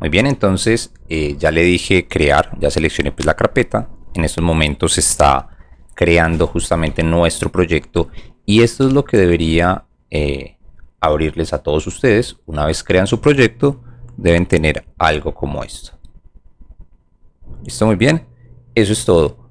Muy bien, entonces ya le dije crear, ya seleccioné pues la carpeta. En estos momentos se está creando justamente nuestro proyecto y esto es lo que debería abrirles a todos ustedes. Una vez crean su proyecto, deben tener algo como esto. ¿Listo? Muy bien. Eso es todo.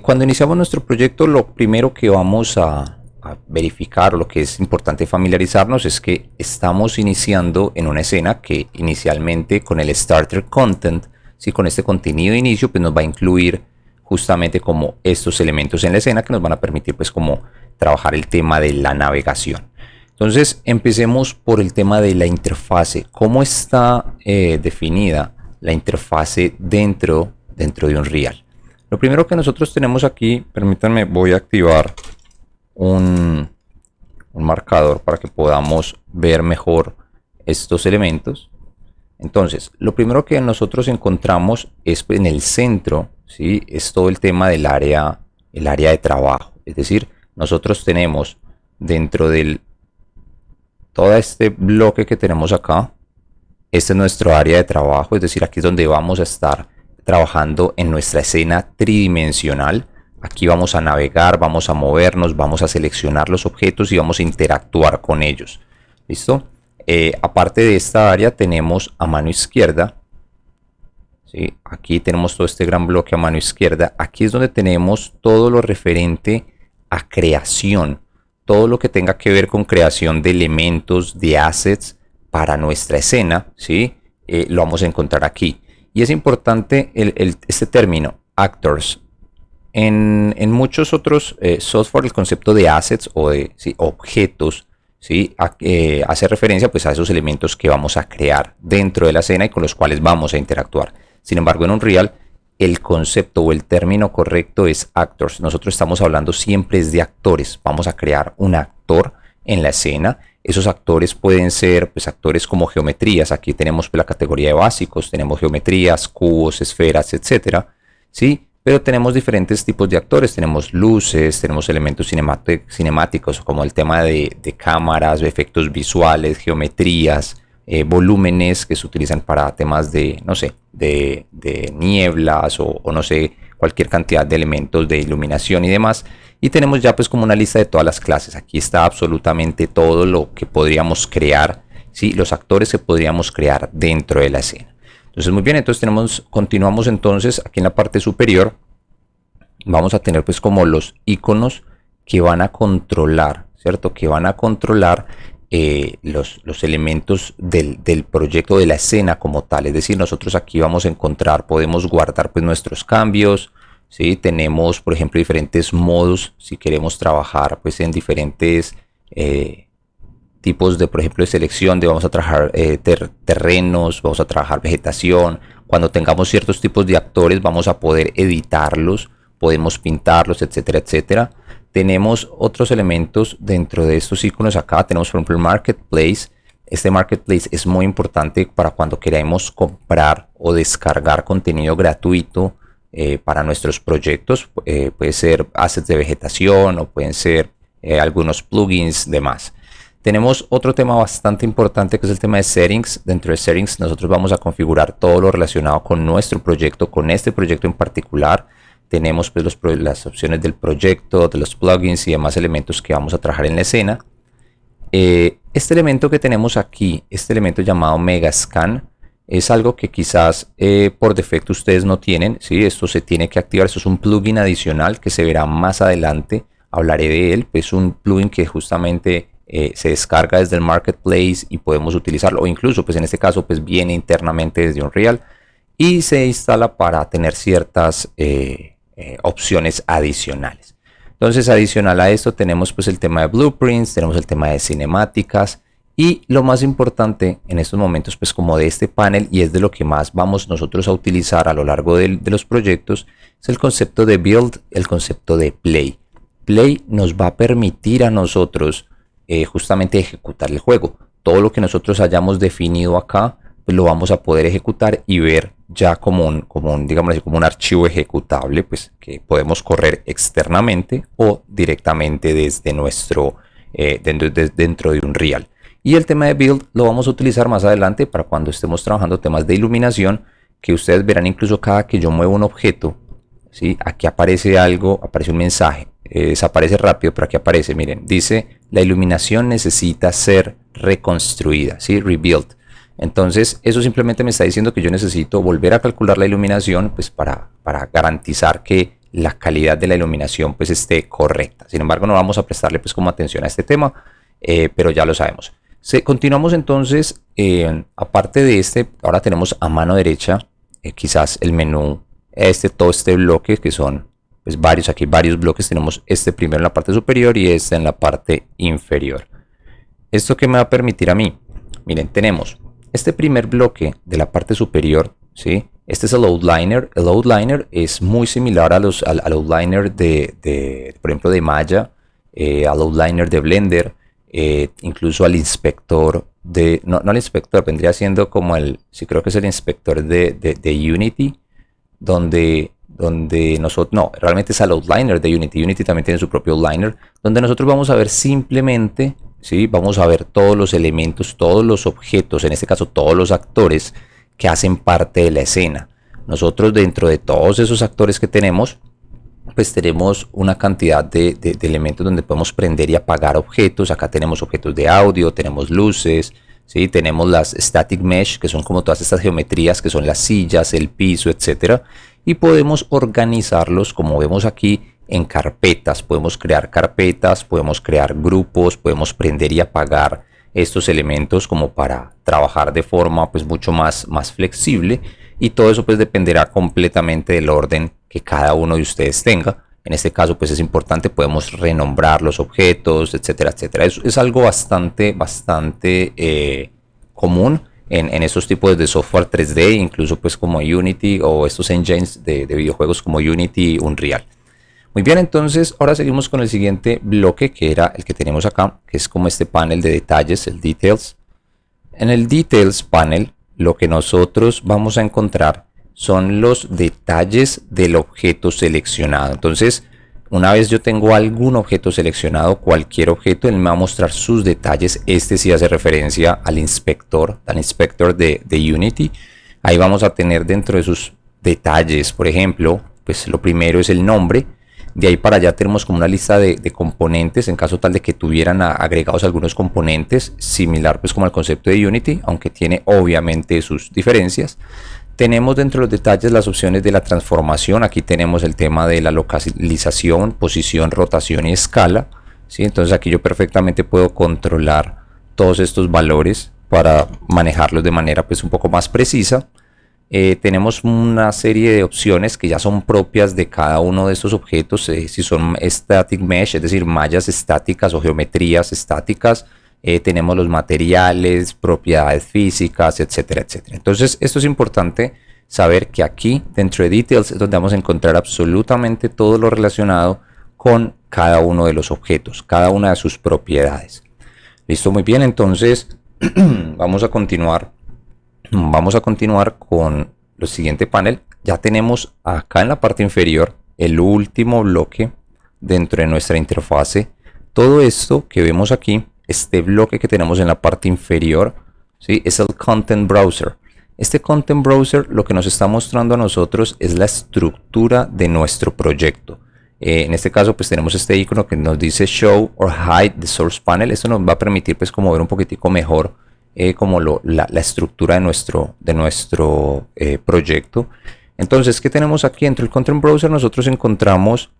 Cuando iniciamos nuestro proyecto, lo primero que vamos a verificar, o lo que es importante familiarizarnos, es que estamos iniciando en una escena que inicialmente con el starter content, ¿sí? Con este contenido de inicio, pues nos va a incluir justamente como estos elementos en la escena que nos van a permitir pues como trabajar el tema de la navegación. Entonces empecemos por el tema de la interfase. ¿Cómo está definida la interfase dentro de Unreal? Lo primero que nosotros tenemos aquí, permítanme, voy a activar un marcador para que podamos ver mejor estos elementos. Entonces, lo primero que nosotros encontramos es en el centro, ¿sí? Es todo el tema del área, el área de trabajo. Es decir, nosotros tenemos dentro del todo este bloque que tenemos acá, este es nuestro área de trabajo, es decir, aquí es donde vamos a estar trabajando en nuestra escena tridimensional. Aquí vamos a navegar, vamos a movernos, vamos a seleccionar los objetos y vamos a interactuar con ellos. ¿Listo? Aparte de esta área tenemos a mano izquierda, ¿sí? Aquí tenemos todo este gran bloque a mano izquierda. Aquí es donde tenemos todo lo referente a creación, todo lo que tenga que ver con creación de elementos, de assets para nuestra escena, ¿sí? Lo vamos a encontrar aquí. Y es importante este término, actors. En muchos otros software, el concepto de assets o de objetos, ¿sí? Hace referencia pues, a esos elementos que vamos a crear dentro de la escena y con los cuales vamos a interactuar. Sin embargo, en Unreal, el concepto o el término correcto es actors. Nosotros estamos hablando siempre de actores. Vamos a crear un actor en la escena. Esos actores pueden ser pues, actores como geometrías. Aquí tenemos pues, la categoría de básicos. Tenemos geometrías, cubos, esferas, etcétera, ¿sí? Pero tenemos diferentes tipos de actores. Tenemos luces, tenemos elementos cinemáticos como el tema de cámaras, efectos visuales, geometrías, volúmenes que se utilizan para temas de, no sé, de nieblas o no sé, cualquier cantidad de elementos de iluminación y demás. Y tenemos ya pues como una lista de todas las clases. Aquí está absolutamente todo lo que podríamos crear, ¿sí? Los actores que podríamos crear dentro de la escena. Entonces muy bien, entonces continuamos entonces aquí en la parte superior. Vamos a tener pues como los iconos que van a controlar, ¿cierto? Que van a controlar los elementos del proyecto, de la escena como tal. Es decir, nosotros aquí vamos a encontrar, podemos guardar pues nuestros cambios, ¿sí? Tenemos por ejemplo diferentes modos si queremos trabajar pues en diferentes tipos de, por ejemplo, de selección, de vamos a trabajar terrenos, vamos a trabajar vegetación. Cuando tengamos ciertos tipos de actores vamos a poder editarlos, podemos pintarlos, etcétera, etcétera. Tenemos otros elementos dentro de estos iconos acá. Tenemos por ejemplo el Marketplace. Este Marketplace es muy importante para cuando queremos comprar o descargar contenido gratuito para nuestros proyectos. Puede ser assets de vegetación o pueden ser algunos plugins, demás. Tenemos otro tema bastante importante que es el tema de settings. Dentro de settings nosotros vamos a configurar todo lo relacionado con nuestro proyecto, con este proyecto en particular. Tenemos pues las opciones del proyecto, de los plugins y demás elementos que vamos a trabajar en la escena. Este elemento que tenemos aquí, este elemento llamado Megascan, es algo que quizás por defecto ustedes no tienen, ¿sí? Esto se tiene que activar, esto es un plugin adicional que se verá más adelante, hablaré de él. Es un plugin que justamente se descarga desde el Marketplace y podemos utilizarlo, o incluso pues en este caso pues viene internamente desde Unreal y se instala para tener ciertas opciones adicionales. Entonces adicional a esto tenemos pues el tema de blueprints, tenemos el tema de cinemáticas y lo más importante en estos momentos pues como de este panel, y es de lo que más vamos nosotros a utilizar a lo largo de los proyectos, es el concepto de build, el concepto de play. Play nos va a permitir a nosotros justamente ejecutar el juego. Todo lo que nosotros hayamos definido acá pues lo vamos a poder ejecutar y ver ya como un digamos así, como un archivo ejecutable pues que podemos correr externamente o directamente desde nuestro dentro de Unreal. Y el tema de build lo vamos a utilizar más adelante para cuando estemos trabajando temas de iluminación, que ustedes verán incluso cada que yo muevo un objeto, ¿sí? Aquí aparece algo, aparece un mensaje, desaparece rápido, pero aquí aparece, miren, dice la iluminación necesita ser reconstruida, ¿sí? Rebuild. Entonces eso simplemente me está diciendo que yo necesito volver a calcular la iluminación, pues para garantizar que la calidad de la iluminación pues esté correcta. Sin embargo, no vamos a prestarle pues como atención a este tema, pero ya lo sabemos. Continuamos entonces, aparte de este, ahora tenemos a mano derecha quizás el menú, todo este bloque que son pues varios, aquí varios bloques, tenemos este primero en la parte superior y este en la parte inferior. ¿Esto qué me va a permitir a mí? Miren, tenemos este primer bloque de la parte superior, ¿sí? Este es el outliner. El outliner es muy similar al outliner por ejemplo, de Maya, al outliner de Blender, incluso al inspector no al inspector, vendría siendo como sí creo que es el inspector de Unity, donde nosotros, no, realmente es al outliner de Unity. Unity también tiene su propio outliner, donde nosotros vamos a ver simplemente, ¿sí? Vamos a ver todos los elementos, todos los objetos, en este caso todos los actores que hacen parte de la escena. Nosotros dentro de todos esos actores que tenemos, pues tenemos una cantidad de elementos donde podemos prender y apagar objetos. Acá tenemos objetos de audio, tenemos luces, ¿sí? Tenemos las static mesh, que son como todas estas geometrías que son las sillas, el piso, etcétera, y podemos organizarlos, como vemos aquí, en carpetas. Podemos crear carpetas, podemos crear grupos, podemos prender y apagar estos elementos como para trabajar de forma pues mucho más flexible, y todo eso pues dependerá completamente del orden que cada uno de ustedes tenga. En este caso pues es importante, podemos renombrar los objetos, etcétera, etcétera. Es algo bastante común en estos tipos de software 3D, incluso pues como Unity o estos engines de videojuegos como Unity y Unreal. Muy bien, entonces ahora seguimos con el siguiente bloque, que era el que tenemos acá, que es como este panel de detalles, el Details. En el Details panel, lo que nosotros vamos a encontrar son los detalles del objeto seleccionado. Entonces, una vez yo tengo algún objeto seleccionado, cualquier objeto, él me va a mostrar sus detalles. Este sí hace referencia al inspector de Unity. Ahí vamos a tener dentro de sus detalles, por ejemplo, pues lo primero es el nombre. De ahí para allá tenemos como una lista de componentes, en caso tal de que tuvieran agregados algunos componentes, similar pues como al concepto de Unity, aunque tiene obviamente sus diferencias. Tenemos dentro de los detalles las opciones de la transformación. Aquí tenemos el tema de la localización, posición, rotación y escala, ¿sí? Entonces aquí yo perfectamente puedo controlar todos estos valores para manejarlos de manera pues un poco más precisa. Tenemos una serie de opciones que ya son propias de cada uno de estos objetos, si son static mesh, es decir, mallas estáticas o geometrías estáticas. Tenemos los materiales, propiedades físicas, etcétera, etcétera. Entonces esto es importante saber, que aquí dentro de Details es donde vamos a encontrar absolutamente todo lo relacionado con cada uno de los objetos, cada una de sus propiedades. Listo, muy bien, entonces vamos a continuar con el siguiente panel. Ya tenemos acá en la parte inferior el último bloque dentro de nuestra interfase. Todo esto que vemos aquí, este bloque que tenemos en la parte inferior, ¿sí? Es el Content Browser. Este Content Browser lo que nos está mostrando a nosotros es la estructura de nuestro proyecto. En este caso pues tenemos este icono que nos dice Show or Hide the Source Panel. Esto nos va a permitir pues como ver un poquitico mejor como la estructura de nuestro proyecto. Entonces, ¿qué tenemos aquí? Dentro del Content Browser nosotros encontramos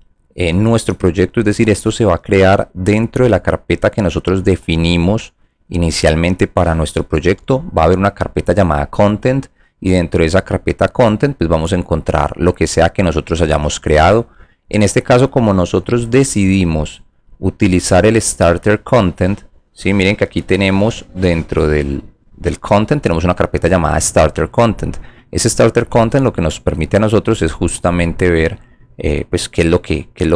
nuestro proyecto, es decir, esto se va a crear dentro de la carpeta que nosotros definimos inicialmente para nuestro proyecto. Va a haber una carpeta llamada Content, y dentro de esa carpeta Content pues vamos a encontrar lo que sea que nosotros hayamos creado. En este caso, como nosotros decidimos utilizar el Starter Content, ¿sí? Miren que aquí tenemos dentro del content, tenemos una carpeta llamada Starter Content. Ese Starter Content lo que nos permite a nosotros es justamente ver pues qué es lo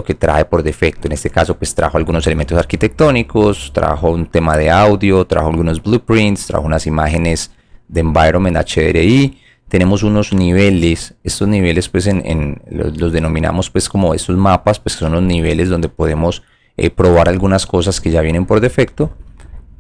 que trae por defecto. En este caso pues trajo algunos elementos arquitectónicos, trajo un tema de audio, trajo algunos blueprints, trajo unas imágenes de environment HDRI. Tenemos unos niveles. Estos niveles pues los denominamos pues como estos mapas, pues que son los niveles donde podemos probar algunas cosas que ya vienen por defecto.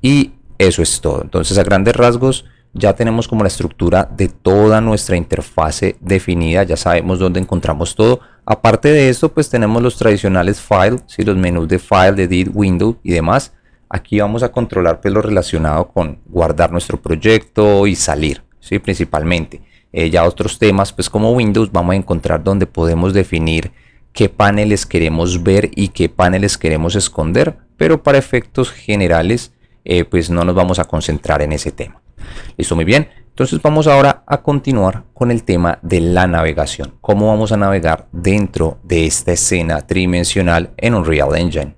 Y eso es todo. Entonces, a grandes rasgos, ya tenemos como la estructura de toda nuestra interfase definida, ya sabemos dónde encontramos todo. Aparte de esto, pues tenemos los tradicionales file, ¿sí? Los menús de file, de edit, window y demás. Aquí vamos a controlar pues lo relacionado con guardar nuestro proyecto y salir, ¿sí? Principalmente. Ya otros temas pues como Windows vamos a encontrar donde podemos definir qué paneles queremos ver y qué paneles queremos esconder, pero para efectos generales pues no nos vamos a concentrar en ese tema. Listo, muy bien. Entonces vamos ahora a continuar con el tema de la navegación. Cómo vamos a navegar dentro de esta escena tridimensional en Unreal Engine.